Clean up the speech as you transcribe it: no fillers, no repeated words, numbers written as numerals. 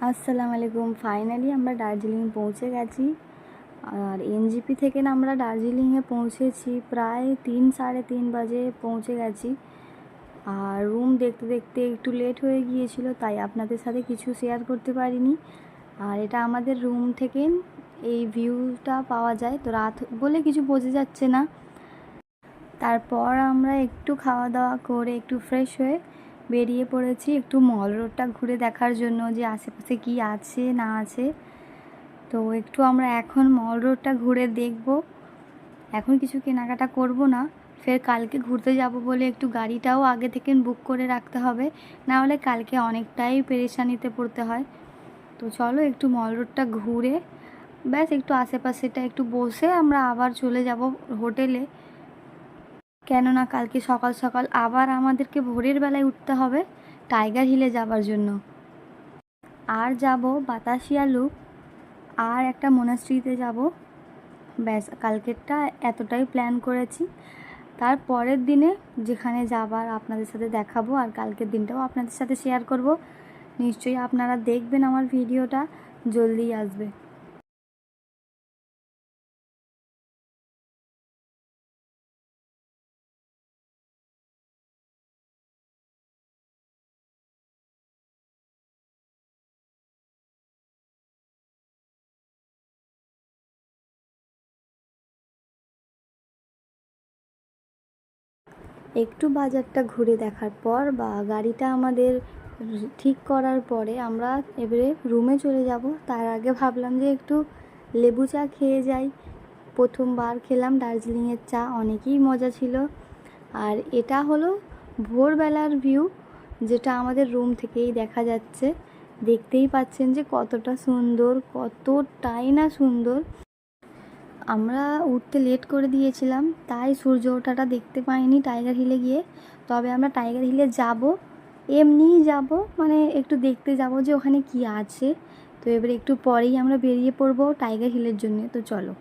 আসসালামু আলাইকুম। ফাইনালি আমরা দার্জিলিং পৌঁছে গেছি। আর এনজিপি থেকে না আমরা দার্জিলিংয়ে পৌঁছেছি প্রায় 3 সাড়ে 3 বাজে পৌঁছে গেছি। আর রুম দেখতে দেখতে একটু লেট হয়ে গিয়েছিল, তাই আপনাদের সাথে কিছু শেয়ার করতে পারিনি। আর এটা আমাদের রুম থেকে এই ভিউটা পাওয়া যায়, তো রাত বলে কিছু বোঝা যাচ্ছে না। তারপর আমরা একটু খাওয়া দাওয়া করে একটু ফ্রেশ হয়ে বেরিয়ে পড়েছি একটু মল রোডটা ঘুরে দেখার জন্য যে আশেপাশে কি আছে না আছে। তো একটু আমরা এখন মল রোডটা ঘুরে দেখব। এখন কিছু কেনাকাটা করব না, ফের কালকে ঘুরতে যাব বলে একটু গাড়িটাও আগে থেকে বুক করে রাখতে হবে, না হলে কালকে অনেকটাই পেরেশানিতে পড়তে হয়। তো চলো একটু মল রোডটা ঘুরে ব্যাস একটু আশেপাশেটা একটু বসে আমরা আবার চলে যাব হোটেলে। কেননা কালকে সকাল সকাল আবার আমাদেরকে ভোরের বেলায় উঠতে হবে টাইগার হিলে যাবার জন্য। আর যাব বাতাসিয়া লুপ আর একটা মোনাস্ট্রিতে যাব। ব্যাস কালকেরটা এতটাই প্ল্যান করেছি। তার পরের দিনে যেখানে যাবার আপনাদের সাথে দেখাবো, আর কালকের দিনটাও আপনাদের সাথে শেয়ার করব। নিশ্চয়ই আপনারা দেখবেন, আমার ভিডিওটা জলদিই আসবে। একটু বাজারটা ঘুরে দেখার পর বা গাড়িটা আমাদের ঠিক করার পরে আমরা এবারে রুমে চলে যাব। তার আগে ভাবলাম যে একটু লেবু চা খেয়ে যাই। প্রথমবার খেলাম দার্জিলিংয়ের চা, অনেকই মজা ছিল। আর এটা হলো ভোরবেলার ভিউ, যেটা আমাদের রুম থেকেই দেখা যাচ্ছে। দেখতেই পাচ্ছেন যে কতটা সুন্দর, কতটাই না সুন্দর। আমরা উঠতে লেট করে দিয়েছিলাম, তাই সূর্য ওঠাটা দেখতে পাইনি টাইগার হিলে গিয়ে। তবে আমরা টাইগার হিলে যাব, এমনিই যাব, মানে একটু দেখতে যাব যে ওখানে কি আছে। তো এবারে একটু পরেই আমরা বেরিয়ে পড়বো টাইগার হিলের জন্য। তো চলো।